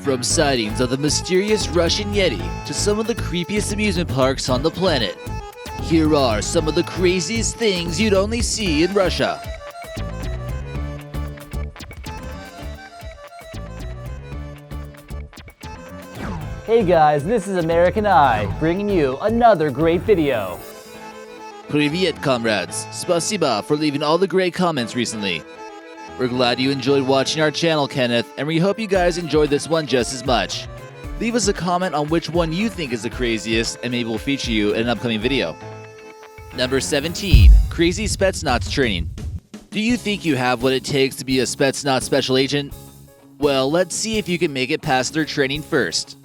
From sightings of the mysterious Russian yeti to some of the creepiest amusement parks on the planet, here are some of the craziest things you'd only see in Russia. Hey guys, this is American Eye, bringing you another great video. Привет, comrades. Spasiba for leaving all the great comments recently. We're glad you enjoyed watching our channel, Kenneth, and we hope you guys enjoyed this one just as much. Leave us a comment on which one you think is the craziest, and maybe we'll feature you in an upcoming video. Number 17. Crazy Spetsnaz training. Do you think you have what it takes to be a Spetsnaz special agent? Well, let's see if you can make it past their training first.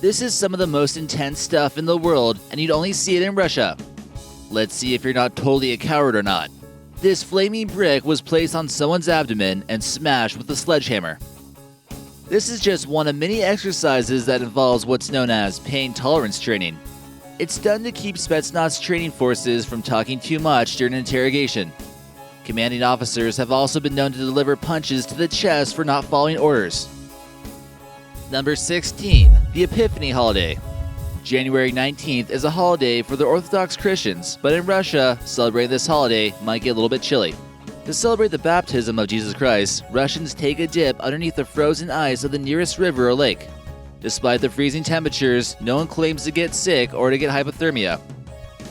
This is some of the most intense stuff in the world, and you'd only see it in Russia. Let's see if you're not totally a coward or not. This flaming brick was placed on someone's abdomen and smashed with a sledgehammer. This is just one of many exercises that involves what's known as pain tolerance training. It's done to keep Spetsnaz training forces from talking too much during interrogation. Commanding officers have also been known to deliver punches to the chest for not following orders. Number 16. The Epiphany Holiday. January 19th is a holiday for the Orthodox Christians, but in Russia, celebrating this holiday might get a little bit chilly. To celebrate the baptism of Jesus Christ, Russians take a dip underneath the frozen ice of the nearest river or lake. Despite the freezing temperatures, no one claims to get sick or to get hypothermia.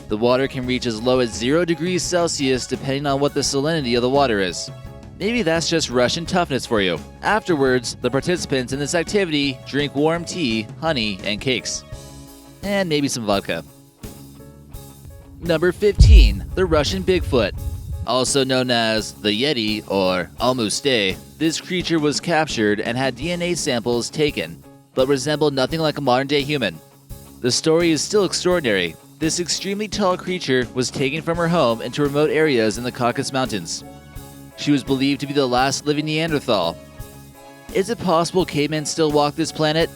The water can reach as low as 0 degrees Celsius depending on what the salinity of the water is. Maybe that's just Russian toughness for you. Afterwards, the participants in this activity drink warm tea, honey, and cakes. And maybe some vodka. Number 15. The Russian Bigfoot. Also known as the Yeti or Almuste, this creature was captured and had DNA samples taken, but resembled nothing like a modern-day human. The story is still extraordinary. This extremely tall creature was taken from her home into remote areas in the Caucasus Mountains. She was believed to be the last living Neanderthal. Is it possible cavemen still walk this planet?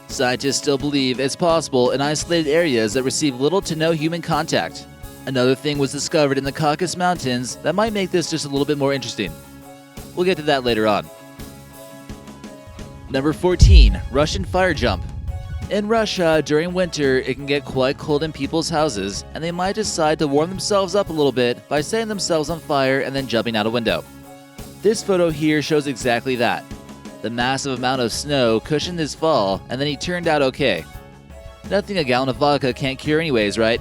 Scientists still believe it's possible in isolated areas that receive little to no human contact. Another thing was discovered in the Caucasus Mountains that might make this just a little bit more interesting. We'll get to that later on. Number 14. Russian Fire Jump. In Russia, during winter, it can get quite cold in people's houses, and they might decide to warm themselves up a little bit by setting themselves on fire and then jumping out a window. This photo here shows exactly that. The massive amount of snow cushioned his fall, and then he turned out okay. Nothing a gallon of vodka can't cure anyways, right?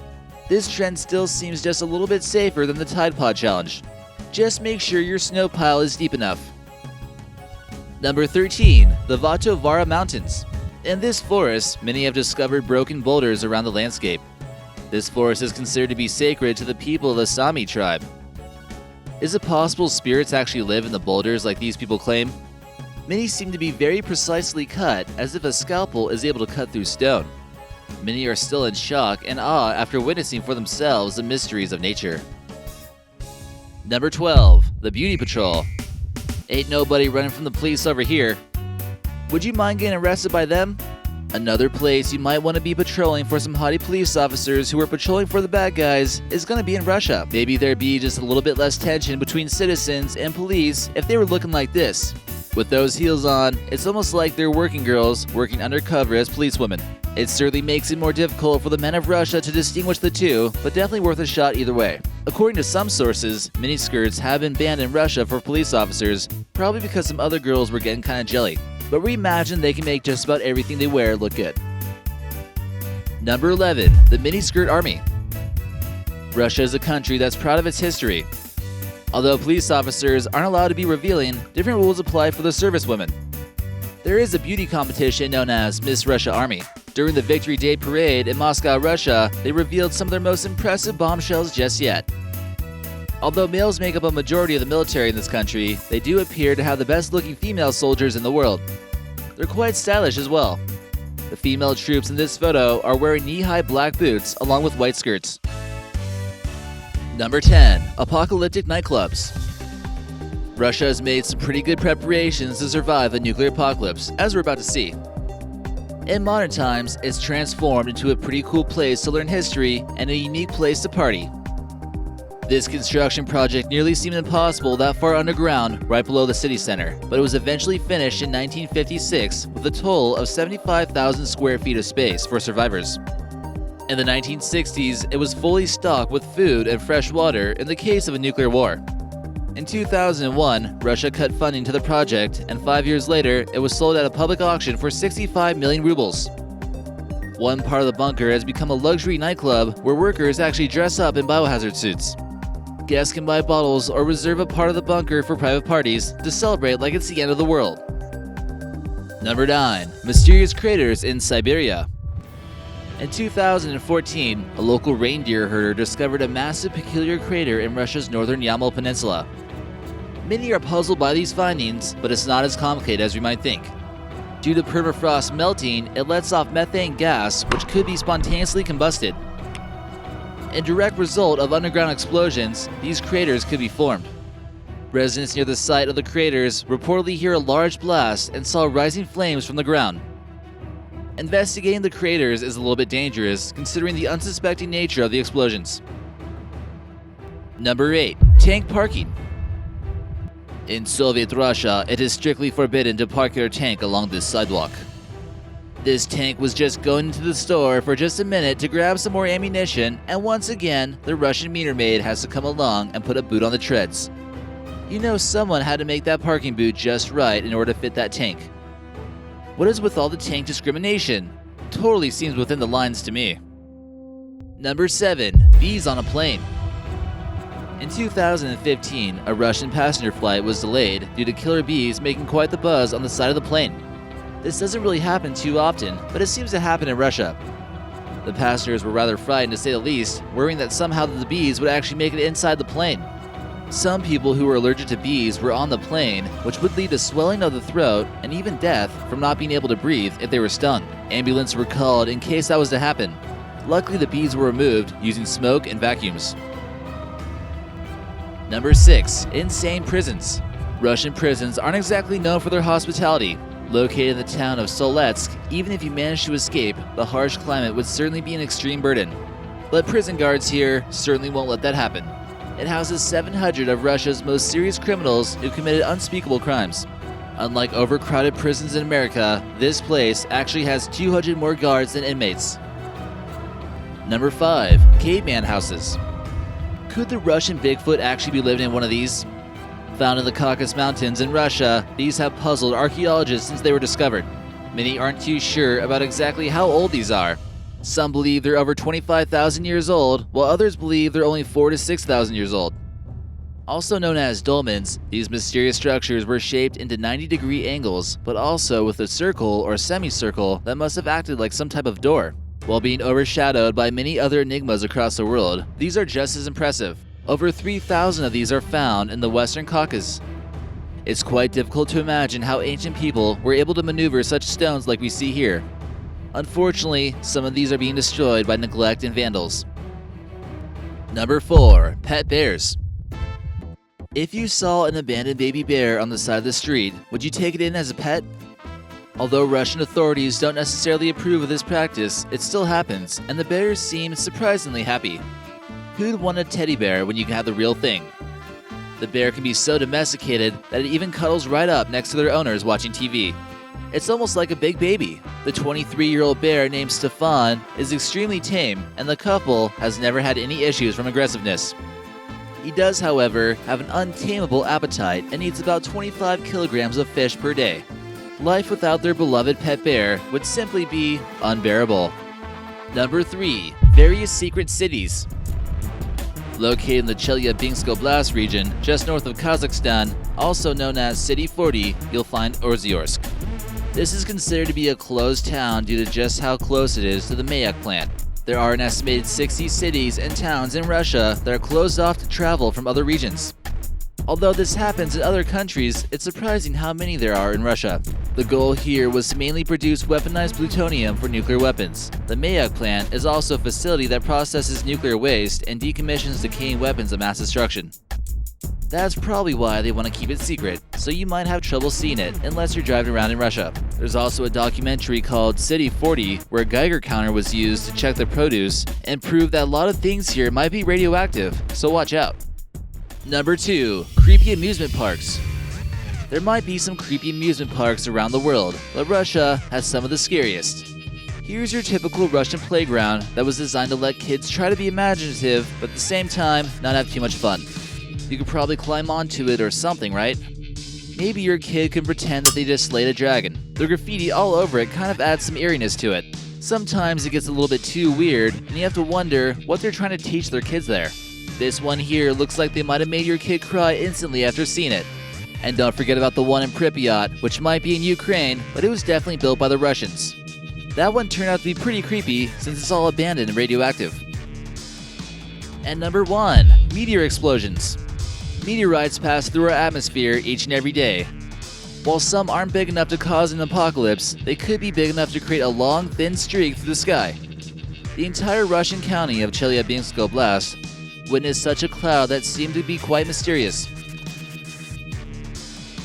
This trend still seems just a little bit safer than the Tide Pod Challenge. Just make sure your snow pile is deep enough. Number 13. The Vatovara Mountains. In this forest, many have discovered broken boulders around the landscape. This forest is considered to be sacred to the people of the Sami tribe. Is it possible spirits actually live in the boulders like these people claim? Many seem to be very precisely cut, as if a scalpel is able to cut through stone. Many are still in shock and awe after witnessing for themselves the mysteries of nature. Number 12. The Beauty Patrol. Ain't nobody running from the police over here. Would you mind getting arrested by them? Another place you might want to be patrolling for some haughty police officers who are patrolling for the bad guys is going to be in Russia. Maybe there'd be just a little bit less tension between citizens and police if they were looking like this. With those heels on, it's almost like they're working girls working undercover as policewomen. It certainly makes it more difficult for the men of Russia to distinguish the two, but definitely worth a shot either way. According to some sources, miniskirts have been banned in Russia for police officers, probably because some other girls were getting kinda jelly. But we imagine they can make just about everything they wear look good. Number 11. The Miniskirt Army. Russia is a country that's proud of its history. Although police officers aren't allowed to be revealing, different rules apply for the servicewomen. There is a beauty competition known as Miss Russia Army. During the Victory Day parade in Moscow, Russia, they revealed some of their most impressive bombshells just yet. Although males make up a majority of the military in this country, they do appear to have the best-looking female soldiers in the world. They're quite stylish as well. The female troops in this photo are wearing knee-high black boots along with white skirts. Number 10. Apocalyptic Nightclubs. Russia has made some pretty good preparations to survive a nuclear apocalypse, as we're about to see. In modern times, it's transformed into a pretty cool place to learn history and a unique place to party. This construction project nearly seemed impossible that far underground, right below the city center, but it was eventually finished in 1956 with a total of 75,000 square feet of space for survivors. In the 1960s, it was fully stocked with food and fresh water in the case of a nuclear war. In 2001, Russia cut funding to the project, and 5 years later, it was sold at a public auction for 65 million rubles. One part of the bunker has become a luxury nightclub where workers actually dress up in biohazard suits. Guests can buy bottles or reserve a part of the bunker for private parties to celebrate like it's the end of the world. Number 9. Mysterious craters in Siberia. In 2014, a local reindeer herder discovered a massive peculiar crater in Russia's northern Yamal Peninsula. Many are puzzled by these findings, but it's not as complicated as we might think. Due to permafrost melting, it lets off methane gas, which could be spontaneously combusted. In direct result of underground explosions, these craters could be formed. Residents near the site of the craters reportedly hear a large blast and saw rising flames from the ground. Investigating the craters is a little bit dangerous, considering the unsuspecting nature of the explosions. Number 8. Tank parking. In Soviet Russia, it is strictly forbidden to park your tank along this sidewalk. This tank was just going into the store for just a minute to grab some more ammunition, and once again, the Russian meter maid has to come along and put a boot on the treads. You know someone had to make that parking boot just right in order to fit that tank. What is with all the tank discrimination? Totally seems within the lines to me. Number 7. Bees on a plane. In 2015, a Russian passenger flight was delayed due to killer bees making quite the buzz on the side of the plane. This doesn't really happen too often, but it seems to happen in Russia. The passengers were rather frightened to say the least, worrying that somehow the bees would actually make it inside the plane. Some people who were allergic to bees were on the plane, which would lead to swelling of the throat and even death from not being able to breathe if they were stung. Ambulances were called in case that was to happen. Luckily, the bees were removed using smoke and vacuums. Number 6. Insane prisons. Russian prisons aren't exactly known for their hospitality. Located in the town of Soletsk, even if you managed to escape, the harsh climate would certainly be an extreme burden. But prison guards here certainly won't let that happen. It houses 700 of Russia's most serious criminals who committed unspeakable crimes. Unlike overcrowded prisons in America, this place actually has 200 more guards than inmates. Number 5. Caveman Houses. Could the Russian Bigfoot actually be living in one of these? Found in the Caucasus Mountains in Russia, these have puzzled archaeologists since they were discovered. Many aren't too sure about exactly how old these are. Some believe they're over 25,000 years old, while others believe they're only 4,000 to 6,000 years old. Also known as dolmens, these mysterious structures were shaped into 90-degree angles, but also with a circle or semicircle that must have acted like some type of door. While being overshadowed by many other enigmas across the world, these are just as impressive. Over 3,000 of these are found in the Western Caucasus. It's quite difficult to imagine how ancient people were able to maneuver such stones like we see here. Unfortunately, some of these are being destroyed by neglect and vandals. Number 4. Pet bears. If you saw an abandoned baby bear on the side of the street, would you take it in as a pet? Although Russian authorities don't necessarily approve of this practice, it still happens, and the bears seem surprisingly happy. Who'd want a teddy bear when you can have the real thing? The bear can be so domesticated that it even cuddles right up next to their owners watching TV. It's almost like a big baby. The 23-year-old bear named Stefan is extremely tame, and the couple has never had any issues from aggressiveness. He does, however, have an untamable appetite and eats about 25 kilograms of fish per day. Life without their beloved pet bear would simply be unbearable. Number 3. Various secret cities. Located in the Chelyabinsk Oblast region, just north of Kazakhstan, also known as City 40, you'll find Orziorsk. This is considered to be a closed town due to just how close it is to the Mayak plant. There are an estimated 60 cities and towns in Russia that are closed off to travel from other regions. Although this happens in other countries, it's surprising how many there are in Russia. The goal here was to mainly produce weaponized plutonium for nuclear weapons. The Mayak plant is also a facility that processes nuclear waste and decommissions decaying weapons of mass destruction. That's probably why they want to keep it secret, so you might have trouble seeing it unless you're driving around in Russia. There's also a documentary called City 40 where a Geiger counter was used to check the produce and prove that a lot of things here might be radioactive, so watch out. Number 2. Creepy amusement parks. There might be some creepy amusement parks around the world, but Russia has some of the scariest. Here's your typical Russian playground that was designed to let kids try to be imaginative, but at the same time, not have too much fun. You could probably climb onto it or something, right? Maybe your kid can pretend that they just slayed a dragon. The graffiti all over it kind of adds some eeriness to it. Sometimes it gets a little bit too weird, and you have to wonder what they're trying to teach their kids there. This one here looks like they might have made your kid cry instantly after seeing it. And don't forget about the one in Pripyat, which might be in Ukraine, but it was definitely built by the Russians. That one turned out to be pretty creepy since it's all abandoned and radioactive. And number 1. Meteor explosions. Meteorites pass through our atmosphere each and every day. While some aren't big enough to cause an apocalypse, they could be big enough to create a long, thin streak through the sky. The entire Russian county of Chelyabinsk Oblast witnessed such a cloud that seemed to be quite mysterious.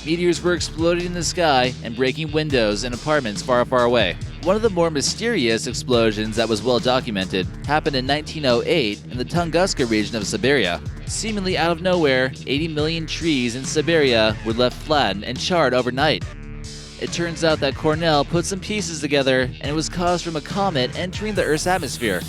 Meteors were exploding in the sky and breaking windows in apartments far, far away. One of the more mysterious explosions that was well documented happened in 1908 in the Tunguska region of Siberia. Seemingly out of nowhere, 80 million trees in Siberia were left flattened and charred overnight. It turns out that Cornell put some pieces together and it was caused from a comet entering the Earth's atmosphere.